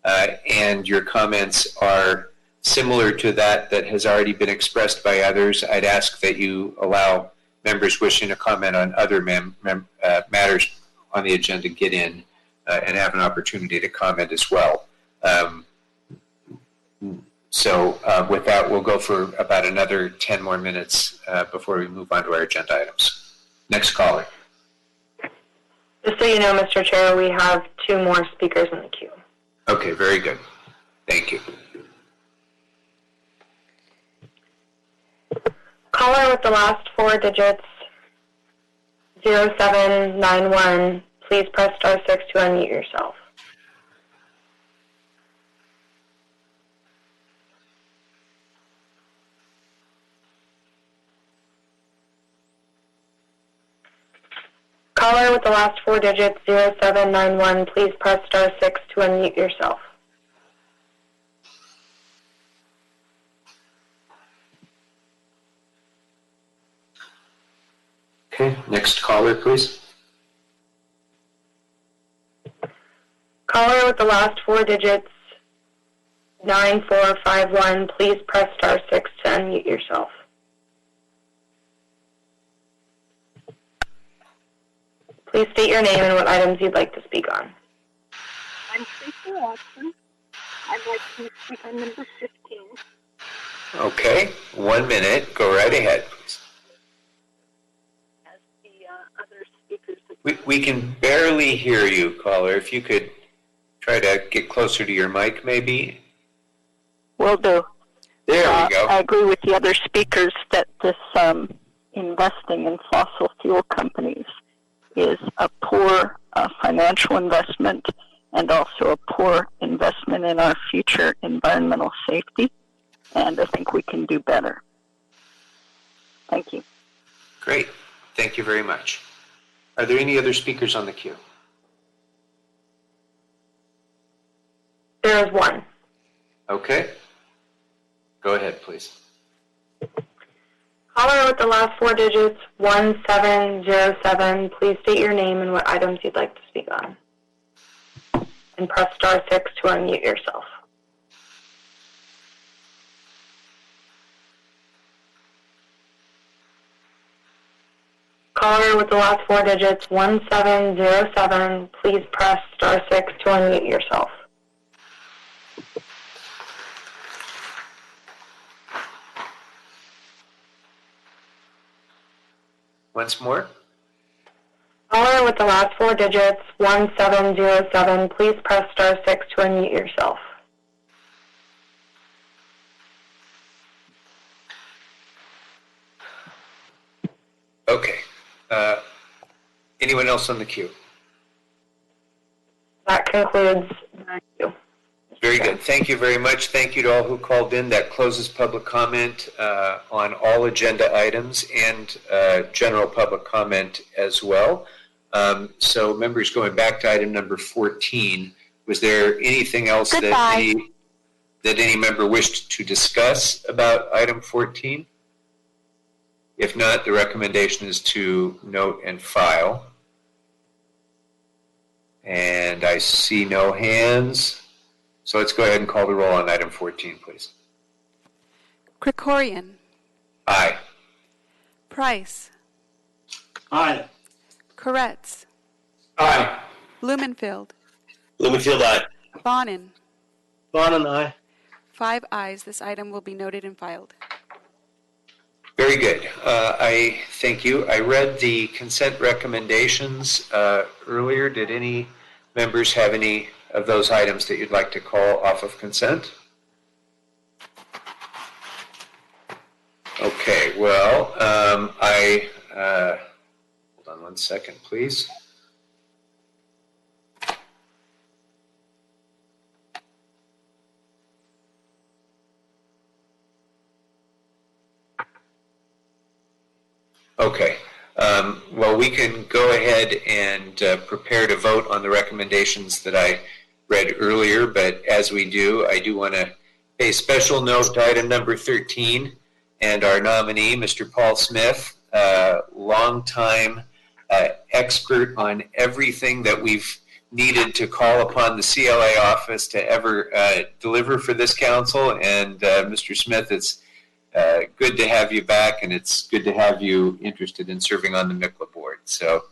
Speaker 1: and your comments are similar to that has already been expressed by others, I'd ask that you allow members wishing to comment on other matters on the agenda get in and have an opportunity to comment as well. So with that, we'll go for about another 10 more minutes before we move on to our agenda items. Next caller.
Speaker 8: Just so you know, Mr. Chair, we have 2 more speakers in the queue.
Speaker 1: Okay, very good. Thank you.
Speaker 8: Caller with the last 4 digits, 0791, please press star 6 to unmute yourself. Caller with the last 4 digits, 0791, please press star 6 to unmute yourself.
Speaker 1: Okay, next caller, please.
Speaker 8: Caller with the last 4 digits, 9451, please press star 6 to unmute yourself. Please state your name and what items you'd like to speak on.
Speaker 9: I'm Tracy Watson. I'd like to speak on number 15.
Speaker 1: Okay, 1 minute. Go right ahead, please.
Speaker 9: As the other speakers.
Speaker 1: We can barely hear you, caller. If you could try to get closer to your mic, maybe.
Speaker 9: Will do.
Speaker 1: There we go.
Speaker 9: I agree with the other speakers that this investing in fossil fuel companies is a poor financial investment and also a poor investment in our future environmental safety. And I think we can do better. Thank you.
Speaker 1: Great. Thank you very much. Are there any other speakers on the queue?
Speaker 8: There is one.
Speaker 1: Okay. Go ahead, please.
Speaker 8: Caller with the last 4 digits, 1707, please state your name and what items you'd like to speak on. And press star 6 to unmute yourself. Caller with the last 4 digits, 1707, please press star 6 to unmute yourself.
Speaker 1: Once more.
Speaker 8: Caller with the last 4 digits, 1707, please press star 6 to unmute yourself.
Speaker 1: Okay. Anyone else on the queue?
Speaker 8: That concludes the queue.
Speaker 1: Very good. Thank you very much. Thank you to all who called in. That closes public comment on all agenda items and general public comment as well. So members, going back to item number 14, was there anything else that any member wished to discuss about item 14? If not, the recommendation is to note and file. And I see no hands. So let's go ahead and call the roll on item 14, please.
Speaker 2: Krikorian.
Speaker 1: Aye.
Speaker 2: Price.
Speaker 4: Aye.
Speaker 2: Koretz.
Speaker 4: Aye.
Speaker 2: Blumenfield.
Speaker 4: Blumenfield, aye.
Speaker 2: Bonin.
Speaker 4: Bonin, aye.
Speaker 2: 5 ayes. This item will be noted and filed.
Speaker 1: Very good. I thank you. I read the consent recommendations earlier. Did any members have any of those items that you'd like to call off of consent? Okay, well, hold on 1 second, please. Okay. Well, we can go ahead and prepare to vote on the recommendations that I read earlier, but as we do, I do want to pay special note to item number 13 and our nominee, Mr. Paul Smith, longtime expert on everything that we've needed to call upon the CLA office to ever deliver for this council. And Mr. Smith, it's good to have you back, and it's good to have you interested in serving on the MICLA board. So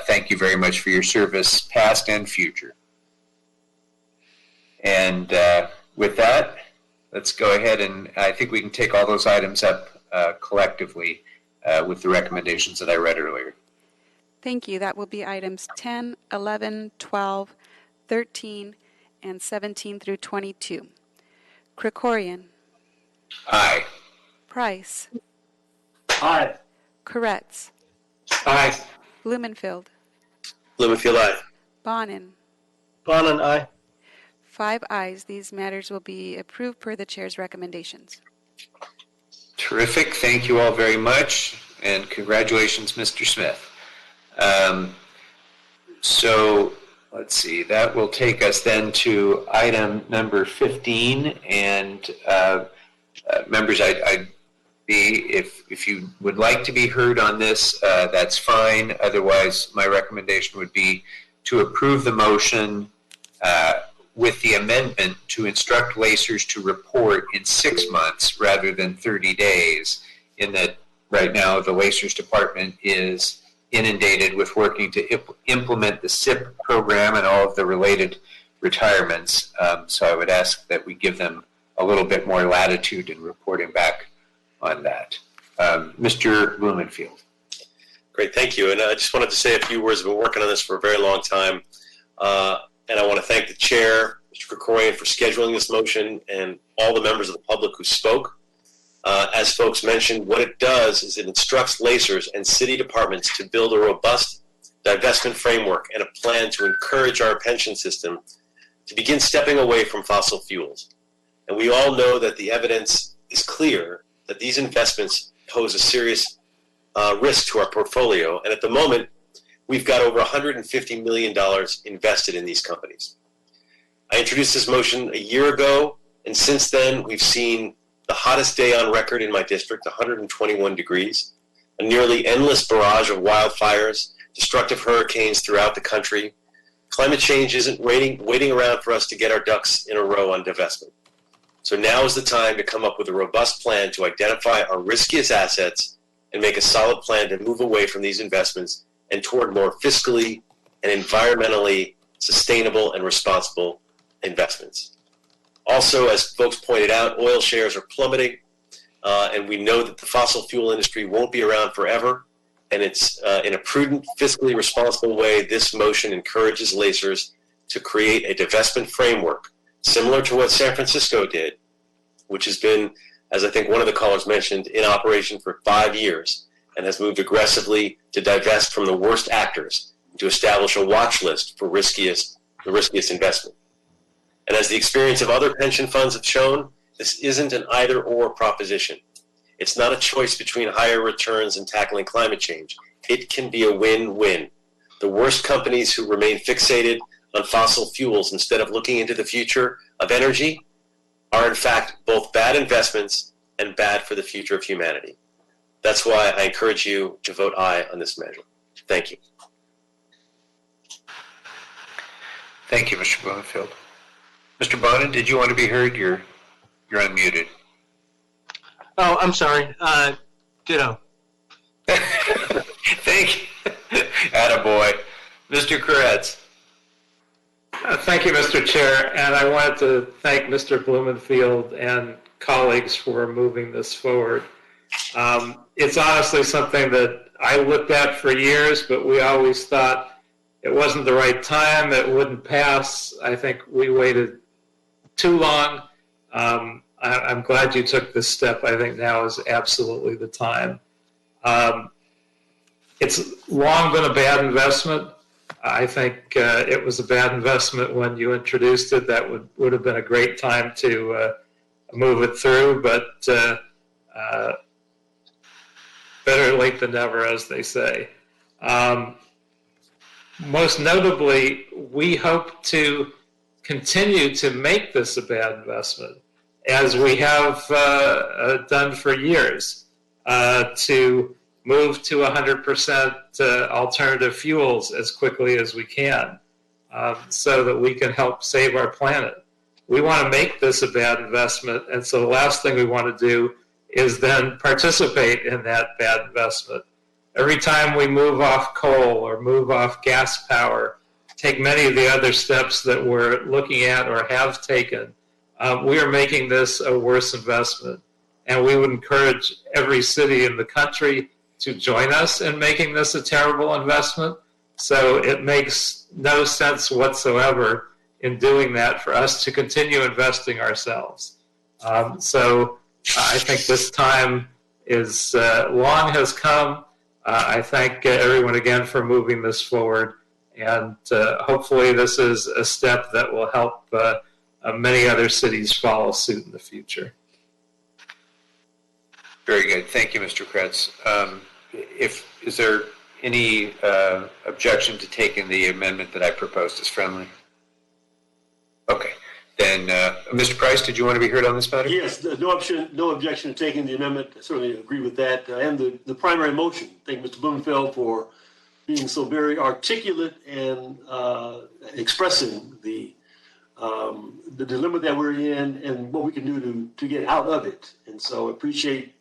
Speaker 1: thank you very much for your service, past and future. And with that, let's go ahead, and I think we can take all those items up collectively with the recommendations that I read earlier.
Speaker 2: Thank you. That will be items 10, 11, 12, 13, and 17 through 22. Krikorian.
Speaker 1: Aye.
Speaker 2: Price.
Speaker 4: Aye.
Speaker 2: Koretz.
Speaker 4: Aye.
Speaker 2: Blumenfield.
Speaker 4: Blumenfield, aye.
Speaker 2: Bonin.
Speaker 4: Bonin, aye.
Speaker 2: 5 ayes. These matters will be approved per the chair's recommendations.
Speaker 1: Terrific. Thank you all very much, and congratulations, Mr. Smith. So let's see, that will take us then to item number 15, and members, I'd be, if you would like to be heard on this, that's fine. Otherwise, my recommendation would be to approve the motion with the amendment to instruct lacers to report in 6 months rather than 30 days, in that right now the lacers department is inundated with working to implement the SIP program and all of the related retirements. So I would ask that we give them a little bit more latitude in reporting back on that. Mr. Blumenfield.
Speaker 4: Great, thank you. And I just wanted to say a few words. I've been working on this for a very long time. And I want to thank the chair, Mr. Krikorian, for scheduling this motion, and all the members of the public who spoke. As folks mentioned, what it does is it instructs lacers and city departments to build a robust divestment framework and a plan to encourage our pension system to begin stepping away from fossil fuels. And we all know that the evidence is clear that these investments pose a serious risk to our portfolio. And at the moment, we've got over $150 million invested in these companies. I introduced this motion a year ago, and since then we've seen the hottest day on record in my district, 121 degrees, a nearly endless barrage of wildfires, destructive hurricanes throughout the country. Climate change isn't waiting around for us to get our ducks in a row on divestment. So now is the time to come up with a robust plan to identify our riskiest assets and make a solid plan to move away from these investments and toward more fiscally and environmentally sustainable and responsible investments. Also, as folks pointed out, oil shares are plummeting, and we know that the fossil fuel industry won't be around forever, and it's in a prudent, fiscally responsible way, this motion encourages lacers to create a divestment framework similar to what San Francisco did, which has been, as I think one of the callers mentioned, in operation for 5 years and has moved aggressively to divest from the worst actors, to establish a watch list for the riskiest investment. And as the experience of other pension funds have shown, this isn't an either-or proposition. It's not a choice between higher returns and tackling climate change. It can be a win-win. The worst companies who remain fixated on fossil fuels instead of looking into the future of energy are in fact both bad investments and bad for the future of humanity. That's why I encourage you to vote aye on this measure. Thank you.
Speaker 1: Thank you, Mr. Blumenfield. Mr. Bonin, did you want to be heard? You're unmuted.
Speaker 4: Oh, I'm sorry. Ditto.
Speaker 1: Thank you. Attaboy. Mr. Koretz.
Speaker 5: Thank you, Mr. Chair, and I wanted to thank Mr. Blumenfield and colleagues for moving this forward. It's honestly something that I looked at for years, but we always thought it wasn't the right time, it wouldn't pass. I think we waited too long. I'm glad you took this step. I think now is absolutely the time. It's long been a bad investment. I think it was a bad investment when you introduced it. That would have been a great time to move it through, but better late than never, as they say. Most notably, we hope to continue to make this a bad investment, as we have done for years, to move to 100% alternative fuels as quickly as we can, so that we can help save our planet. We want to make this a bad investment, and so the last thing we want to do is then participate in that bad investment. Every time we move off coal or move off gas power, take many of the other steps that we're looking at or have taken, we are making this a worse investment. And we would encourage every city in the country to join us in making this a terrible investment. So it makes no sense whatsoever in doing that for us to continue investing ourselves. So I think this time is long has come. I thank everyone again for moving this forward, and hopefully this is a step that will help many other cities follow suit in the future.
Speaker 1: Very good. Thank you, Mr. Kretz. Is there any objection to taking the amendment that I proposed as friendly? Okay. Then, Mr. Price, did you want to be heard on this matter?
Speaker 6: Yes, no objection to taking the amendment. I certainly agree with that. And the primary motion. Thank Mr. Blumenfeld for being so very articulate and expressing the dilemma that we're in and what we can do to get out of it. And so I appreciate,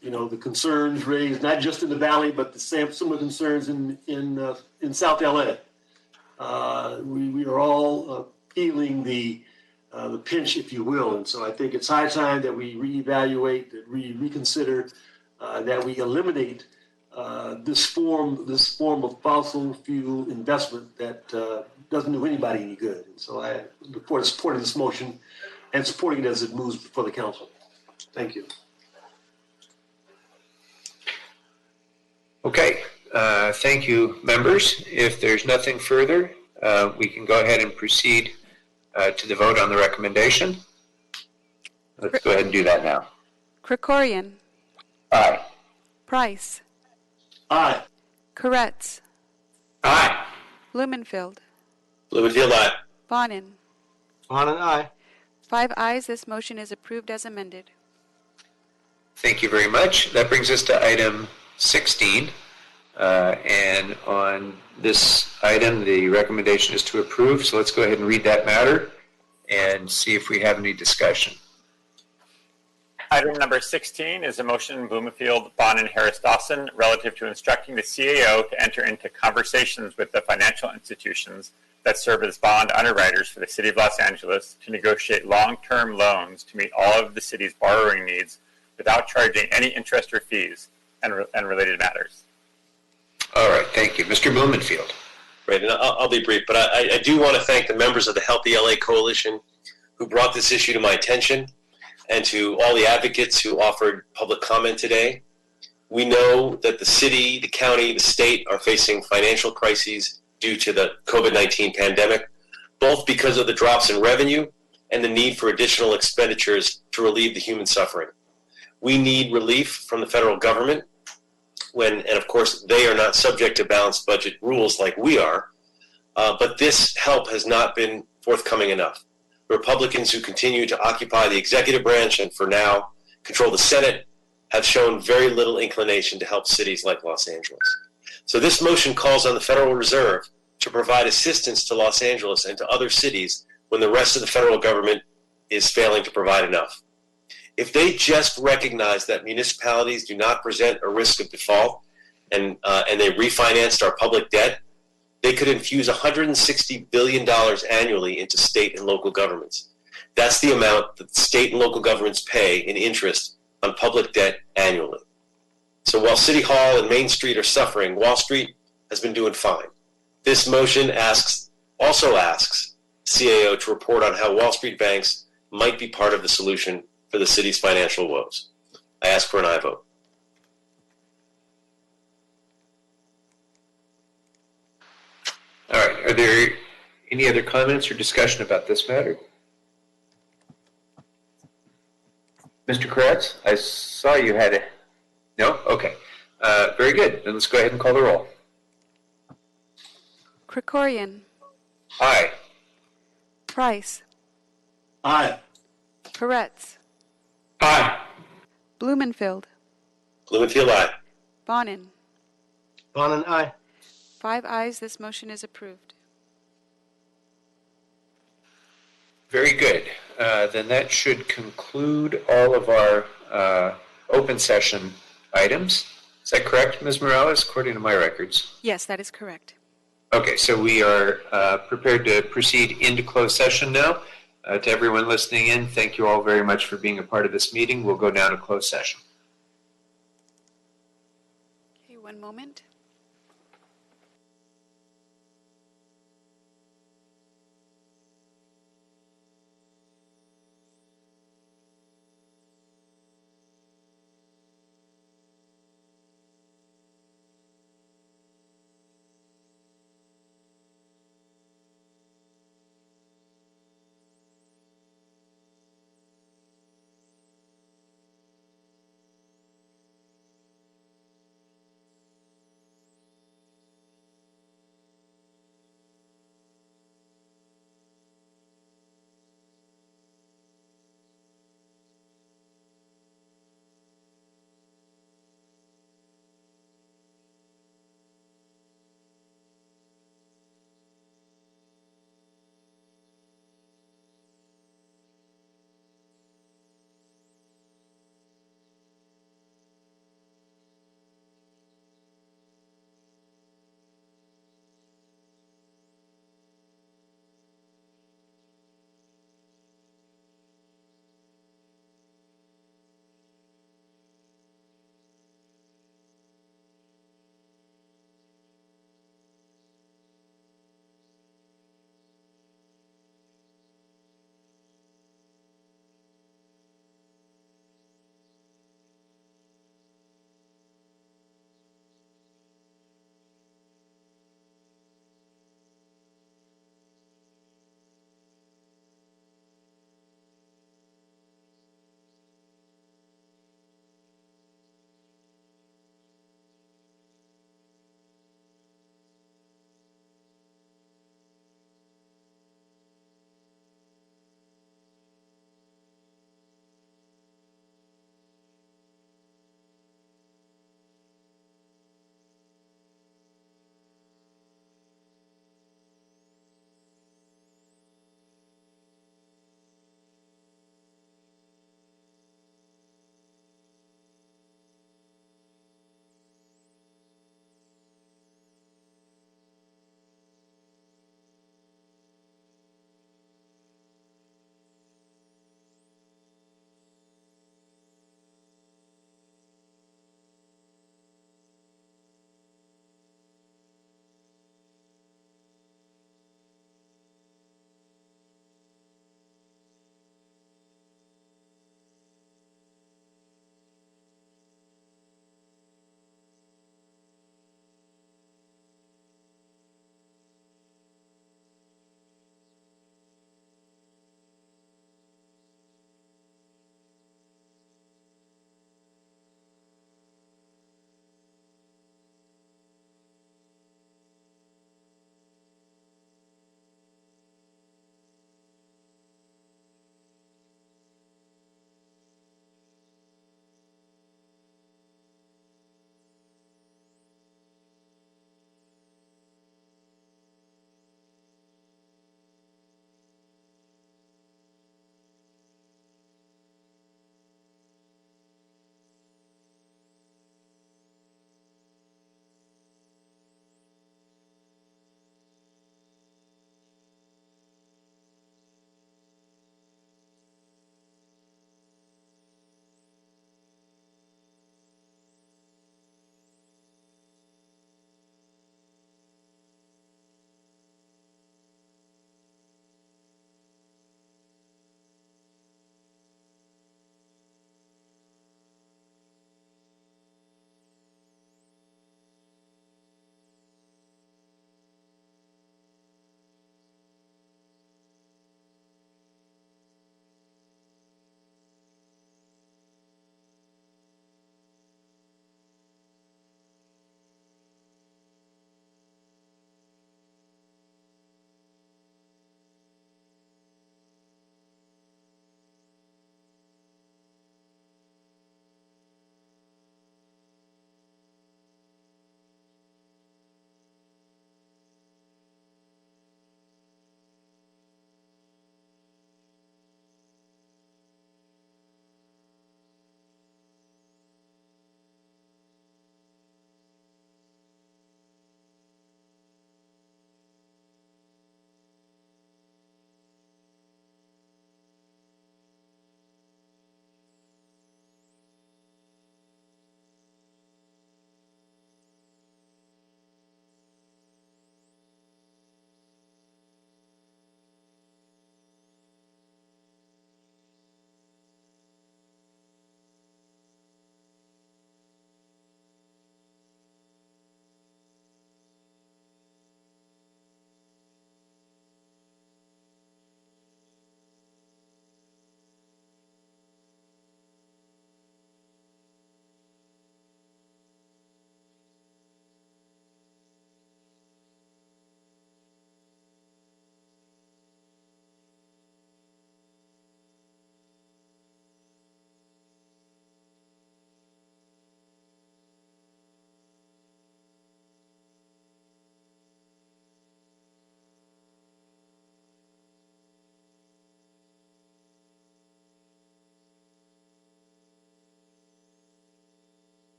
Speaker 6: the concerns raised, not just in the Valley, but similar concerns in South LA. We are all feeling the pinch, if you will. And so I think it's high time that we reevaluate, that we reconsider, that we eliminate this form of fossil fuel investment that doesn't do anybody any good. And so I look forward to supporting this motion and supporting it as it moves before the council. Thank you.
Speaker 1: Okay. Thank you, members. If there's nothing further, we can go ahead and proceed to the vote on the recommendation. Let's go ahead and do that now.
Speaker 2: Krikorian.
Speaker 1: Aye.
Speaker 2: Price.
Speaker 6: Aye.
Speaker 2: Koretz.
Speaker 5: Aye.
Speaker 2: Blumenfield.
Speaker 4: Blumenfield, aye.
Speaker 2: Bonin.
Speaker 7: Bonin, aye.
Speaker 2: 5 ayes. This motion is approved as amended.
Speaker 1: Thank you very much. That brings us to item 16. And on this item, the recommendation is to approve. So let's go ahead and read that matter and see if we have any discussion.
Speaker 11: Item number 16 is a motion Bloomfield, Bonin, Harris, Dawson relative to instructing the CAO to enter into conversations with the financial institutions that serve as bond underwriters for the City of Los Angeles to negotiate long-term loans to meet all of the city's borrowing needs without charging any interest or fees and related matters.
Speaker 1: All right, thank you. Mr. Blumenfield.
Speaker 4: Right, and I'll be brief, but I do want to thank the members of the Healthy LA Coalition who brought this issue to my attention, and to all the advocates who offered public comment today. We know that the city, the county, the state are facing financial crises due to the COVID-19 pandemic, both because of the drops in revenue and the need for additional expenditures to relieve the human suffering. We need relief from the federal government and of course, they are not subject to balanced budget rules like we are, but this help has not been forthcoming enough. Republicans who continue to occupy the executive branch and for now control the Senate have shown very little inclination to help cities like Los Angeles. So this motion calls on the Federal Reserve to provide assistance to Los Angeles and to other cities when the rest of the federal government is failing to provide enough. If they just recognize that municipalities do not present a risk of default and they refinanced our public debt, they could infuse $160 billion annually into state and local governments. That's the amount that state and local governments pay in interest on public debt annually. So while City Hall and Main Street are suffering, Wall Street has been doing fine. This motion also asks CAO to report on how Wall Street banks might be part of the solution for the city's financial woes. I ask for an aye vote.
Speaker 1: All right. Are there any other comments or discussion about this matter? Mr. Koretz, I saw you had a... No? Okay. Very good. Then let's go ahead and call the roll.
Speaker 2: Krikorian.
Speaker 1: Aye.
Speaker 2: Price.
Speaker 6: Aye.
Speaker 2: Peretz.
Speaker 5: Aye.
Speaker 2: Blumenfield.
Speaker 4: Blumenfield, aye.
Speaker 2: Bonin.
Speaker 7: Bonin, aye.
Speaker 2: 5 ayes. This motion is approved.
Speaker 1: Very good. Then that should conclude all of our open session items. Is that correct, Ms. Morales, according to my records?
Speaker 2: Yes, that is correct.
Speaker 1: Okay, so we are prepared to proceed into closed session now. To everyone listening in, thank you all very much for being a part of this meeting. We'll go now to closed session.
Speaker 2: Okay, one moment.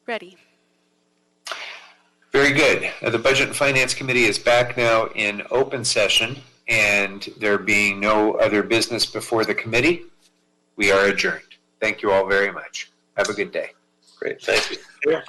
Speaker 2: Ready.
Speaker 1: Very good. The Budget and Finance Committee is back now in open session, and there being no other business before the committee, we are adjourned. Thank you all very much. Have a good day.
Speaker 4: Great. Thank you.
Speaker 1: Yeah.